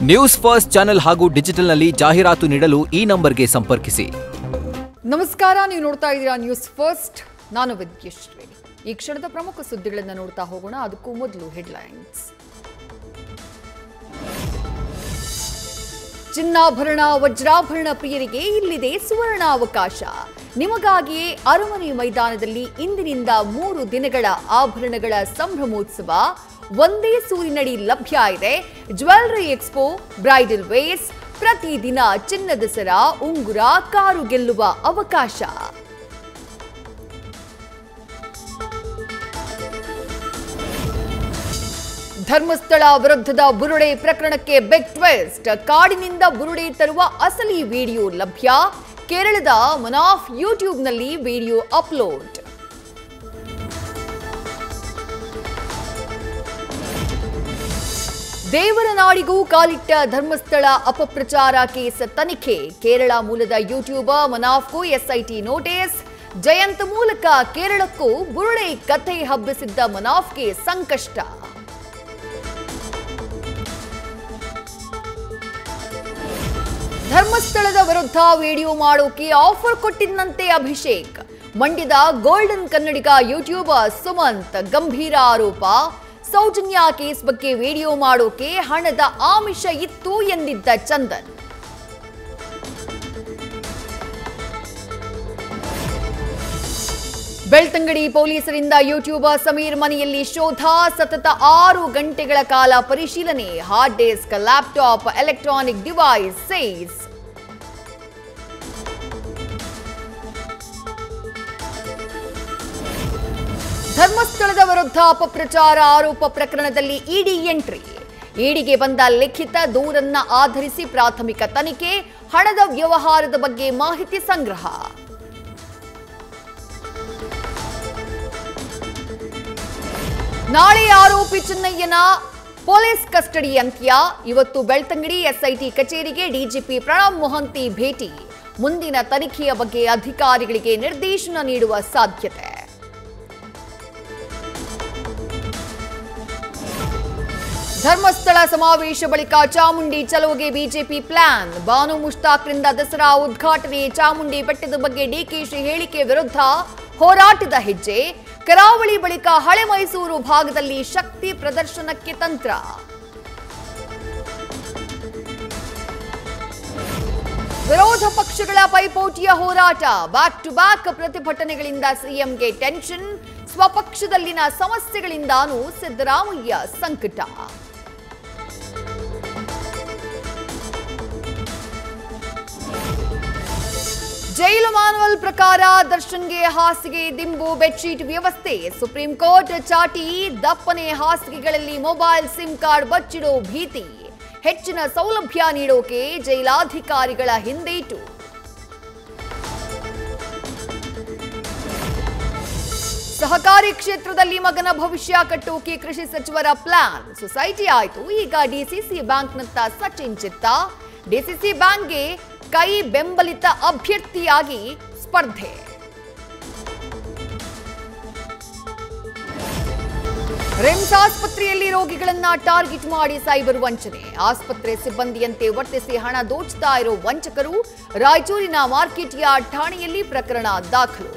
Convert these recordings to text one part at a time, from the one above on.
News first channel ಹಾಗೂ ಡಿಜಿಟಲ್ನಲ್ಲಿ ಜಾಹೀರಾತು ನೀಡಲು ಈ ನಂಬರ್ಗೆ ಸಂಪರ್ಕಿಸಿ. ನಮಸ್ಕಾರ, ನೀವು ನೋಡ್ತಾ ಇದ್ದೀರಾ ನ್ಯೂಸ್ ಫಸ್ಟ್. ನಾನು ವಿದ್ಯಶ್ರೀ. ಈ ಕ್ಷಣದ ಪ್ರಮುಖ ಸುದ್ದಿಗಳನ್ನು ನೋಡ್ತಾ ಹೋಗೋಣ. ಅದಕ್ಕೂ ಮೊದಲು ಹೆಡ್ಲೈನ್ಸ್. ಚಿನ್ನಾಭರಣ ವಜ್ರಾಭರಣ ಪ್ರಿಯರಿಗೆ ಇಲ್ಲಿದೆ ಸುವರ್ಣಾವಕಾಶ. ನಿಮಗಾಗಿಯೇ ಅರಮನೆ ಮೈದಾನದಲ್ಲಿ ಇಂದಿನಿಂದ 3 ದಿನಗಳ ಆಭರಣಗಳ ಸಂಭ್ರಮೋತ್ಸವ ಒಂದೇ ಸೂರಿನಡಿ ಲಭ್ಯ ಇದೆ. ಜ್ಯುವೆಲ್ಲರಿ ಎಕ್ಸ್ಪೋ, ಬ್ರೈಡಲ್ ವೇಸ್, ಪ್ರತಿದಿನ ಚಿನ್ನದ ಸರ, ಉಂಗುರ, ಕಾರು ಗೆಲ್ಲುವ ಅವಕಾಶ. ಧರ್ಮಸ್ಥಳ ವಿರುದ್ಧದ ಬುರುಡೆ ಪ್ರಕರಣಕ್ಕೆ ಬಿಗ್ ಟ್ವಿಸ್ಟ್. ಕಾಡಿನಿಂದ ಬುರುಡೆ ತರುವ ಅಸಲಿ ವಿಡಿಯೋ ಲಭ್ಯ. ಕೇರಳದ ಮನಾಫ್ ಯೂಟ್ಯೂಬ್ನಲ್ಲಿ ವಿಡಿಯೋ ಅಪ್ಲೋಡ್. ದೇವರ ನಾಡಿಗೂ ಕಾಲಿಟ್ಟ ಧರ್ಮಸ್ಥಳ ಅಪಪ್ರಚಾರ ಕೇಸ್ ತನಿಖೆ. ಕೇರಳ ಮೂಲದ ಯೂಟ್ಯೂಬರ್ ಮನಾಫ್ಗೂ ಎಸ್ಐಟಿ ನೋಟಿಸ್. ಜಯಂತ್ ಮೂಲಕ ಕೇರಳಕ್ಕೂ ಬುರುಡೆ ಕಥೆ ಹಬ್ಬಿಸಿದ್ದ ಮನಾಫ್ಗೆ ಸಂಕಷ್ಟ. ಧರ್ಮಸ್ಥಳದ ವಿರುದ್ಧ ವಿಡಿಯೋ ಮಾಡೋಕೆ ಆಫರ್ ಕೊಟ್ಟಿದ್ದಂತೆ ಅಭಿಷೇಕ್. ಮಂಡ್ಯದ ಗೋಲ್ಡನ್ ಕನ್ನಡಿಗ ಯೂಟ್ಯೂಬರ್ ಸುಮಂತ್ ಗಂಭೀರ ಆರೋಪ. ಸೌಜನ್ಯ ಕೇಸ್ ಬಗ್ಗೆ ವಿಡಿಯೋ ಮಾಡೋಕೆ ಹಣದ ಆಮಿಷ ಇತ್ತು ಎಂದಿದ್ದ ಚಂದನ್. ಬೆಳ್ತಂಗಡಿ ಪೊಲೀಸರಿಂದ ಯೂಟ್ಯೂಬರ್ ಸಮೀರ್ ಮನೆಯಲ್ಲಿ ಶೋಧ. ಸತತ 6 ಗಂಟೆಗಳ ಕಾಲ ಪರಿಶೀಲನೆ. Hard disk, laptop, electronic device seize. ಧರ್ಮಸ್ಥಳದ ವಿರುದ್ಧ ಅಪಪ್ರಚಾರ ಆರೋಪ ಪ್ರಕರಣದಲ್ಲಿ ಇಡಿ ಎಂಟ್ರಿ. ಇಡಿಗೆ ಬಂದ ಲಿಖಿತ ದೂರನ್ನ ಆಧರಿಸಿ ಪ್ರಾಥಮಿಕ ತನಿಖೆ. ಹಣದ ವ್ಯವಹಾರದ ಬಗ್ಗೆ ಮಾಹಿತಿ ಸಂಗ್ರಹ. ನಾಳೆ ಆರೋಪಿ ಚಿನ್ನಯ್ಯನ ಪೊಲೀಸ್ ಕಸ್ಟಡಿ ಅಂತ್ಯ. ಇವತ್ತು ಬೆಳ್ತಂಗಡಿ ಎಸ್ಐಟಿ ಕಚೇರಿಗೆ ಡಿಜಿಪಿ ಪ್ರಣಬ್ ಮೊಹಂತಿ ಭೇಟಿ. ಮುಂದಿನ ತನಿಖೆಯ ಬಗ್ಗೆ ಅಧಿಕಾರಿಗಳಿಗೆ ನಿರ್ದೇಶನ ನೀಡುವ ಸಾಧ್ಯತೆ. ಧರ್ಮಸ್ಥಳ ಸಮಾವೇಶ ಬಳಿಕ ಚಾಮುಂಡಿ ಚಲೋಗೆ ಬಿಜೆಪಿ ಪ್ಲಾನ್. ಬಾನು ಮುಷ್ತಾಕ್ರಿಂದ ದಸರಾ ಉದ್ಘಾಟನೆ. ಚಾಮುಂಡಿ ಬೆಟ್ಟದ ಬಗ್ಗೆ ಡಿಕೆಶಿ ಹೇಳಿಕೆ ವಿರುದ್ಧ ಹೋರಾಟದ ಹೆಜ್ಜೆ. ಕರಾವಳಿ ಬಳಿಕ ಹಳೆ ಮೈಸೂರು ಭಾಗದಲ್ಲಿ ಶಕ್ತಿ ಪ್ರದರ್ಶನಕ್ಕೆ ತಂತ್ರ. ವಿರೋಧ ಪಕ್ಷಗಳ ಪೈಪೋಟಿಯ ಹೋರಾಟ. ಬ್ಯಾಕ್ ಟು ಬ್ಯಾಕ್ ಪ್ರತಿಭಟನೆಗಳಿಂದ ಸಿಎಂಗೆ ಟೆನ್ಷನ್. ಸ್ವಪಕ್ಷದಲ್ಲಿನ ಸಮಸ್ಯೆಗಳಿಂದಾನೂ ಸಿದ್ದರಾಮಯ್ಯ ಸಂಕಟ. ಜೈಲು ಮಾನ್ಯುವಲ್ ಪ್ರಕಾರ ದರ್ಶನ್ಗೆ ಹಾಸಿಗೆ, ದಿಂಬು, ಬೆಡ್ಶೀಟ್ ವ್ಯವಸ್ಥೆ. ಸುಪ್ರೀಂ ಕೋರ್ಟ್ ಚಾಟಿ. ದಪ್ಪನೆ ಹಾಸಿಗೆಗಳಲ್ಲಿ ಮೊಬೈಲ್ ಸಿಮ್ ಕಾರ್ಡ್ ಬಚ್ಚಿಡೋ ಭೀತಿ. ಹೆಚ್ಚಿನ ಸೌಲಭ್ಯ ನೀಡೋಕೆ ಜೈಲಾಧಿಕಾರಿಗಳ ಹಿಂದೇಟು. ಸಹಕಾರಿ ಕ್ಷೇತ್ರದಲ್ಲಿ ಮಗನ ಭವಿಷ್ಯ ಕಟ್ಟೋಕೆ ಕೃಷಿ ಸಚಿವರ ಪ್ಲಾನ್. ಸೊಸೈಟಿ ಆಯ್ತು, ಈಗ ಡಿಸಿಸಿ ಬ್ಯಾಂಕ್ನತ್ತ ಸಚಿನ್ ಚಿತ್ತ. ಡಿಸಿಸಿ ಬ್ಯಾಂಕ್ಗೆ ಕೈ ಬೆಂಬಲಿತ ಅಭ್ಯರ್ಥಿಯಾಗಿ ಸ್ಪರ್ಧೆ. ರಿಮ್ಸ್ ಆಸ್ಪತ್ರೆಯಲ್ಲಿ ರೋಗಿಗಳನ್ನ ಟಾರ್ಗೆಟ್ ಮಾಡಿ ಸೈಬರ್ ವಂಚನೆ. ಆಸ್ಪತ್ರೆ ಸಿಬ್ಬಂದಿಯಂತೆ ವರ್ತಿಸಿ ಹಣ ದೋಚ್ತಾ ಇರೋ ವಂಚಕರು. ರಾಯಚೂರಿನ ಮಾರ್ಕೆಟ್ ಯಾರ್ಡ್ ಠಾಣೆಯಲ್ಲಿ ಪ್ರಕರಣ ದಾಖಲು.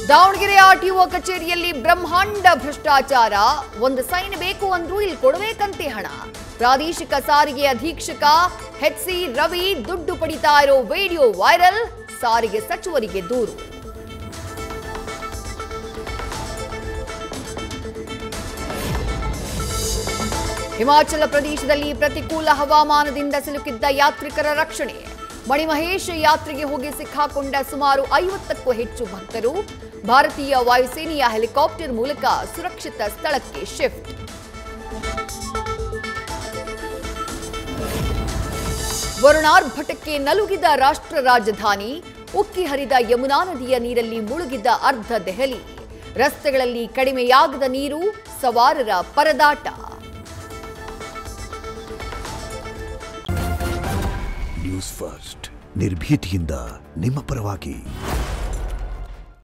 ದಾವಣಗೆರೆ ಆರ್ಟಿಒ ಕಚೇರಿಯಲ್ಲಿ ಬ್ರಹ್ಮಾಂಡ ಭ್ರಷ್ಟಾಚಾರ. ಒಂದು ಸೈನ್ ಬೇಕು ಅಂದ್ರೂ ಇಲ್ಲಿ ಕೊಡಬೇಕಂತೆ ಹಣ. ಪ್ರಾದೇಶಿಕ ಸಾರಿಗೆ ಅಧೀಕ್ಷಕ ಎಚ್ಸಿ ರವಿ ದುಡ್ಡು ಪಡಿತಾ ಇರೋ ವಿಡಿಯೋ ವೈರಲ್. ಸಾರಿಗೆ ಸಚಿವರಿಗೆ ದೂರು. ಹಿಮಾಚಲ ಪ್ರದೇಶದಲ್ಲಿ ಪ್ರತಿಕೂಲ ಹವಾಮಾನದಿಂದ ಸಿಲುಕಿದ್ದ ಯಾತ್ರಿಕರ ರಕ್ಷಣೆ. ಮಣಿಮಹೇಶ್ ಯಾತ್ರೆಗೆ ಹೋಗಿ ಸಿಕ್ಕಾಕೊಂಡ ಸುಮಾರು 50ಕ್ಕೂ ಹೆಚ್ಚು ಭಕ್ತರು. ಭಾರತೀಯ ವಾಯುಸೇನೆಯ ಹೆಲಿಕಾಪ್ಟರ್ ಮೂಲಕ ಸುರಕ್ಷಿತ ಸ್ಥಳಕ್ಕೆ ಶಿಫ್ಟ್. ವರುಣಾರ್ಭಟಕ್ಕೆ ನಲುಗಿದ ರಾಷ್ಟ್ರ ರಾಜಧಾನಿ. ಉಕ್ಕಿ ಹರಿದ ಯಮುನಾ ನದಿಯ ನೀರಲ್ಲಿ ಮುಳುಗಿದ ಅರ್ಧ ದೆಹಲಿ. ರಸ್ತೆಗಳಲ್ಲಿ ಕಡಿಮೆಯಾಗದ ನೀರು. ಸವಾರರ ಪರದಾಟ. ನ್ಯೂಸ್ ಫಸ್ಟ್ ನಿರ್ಭೀತಿಯಿಂದ ನಿಮ್ಮ ಪರವಾಗಿ.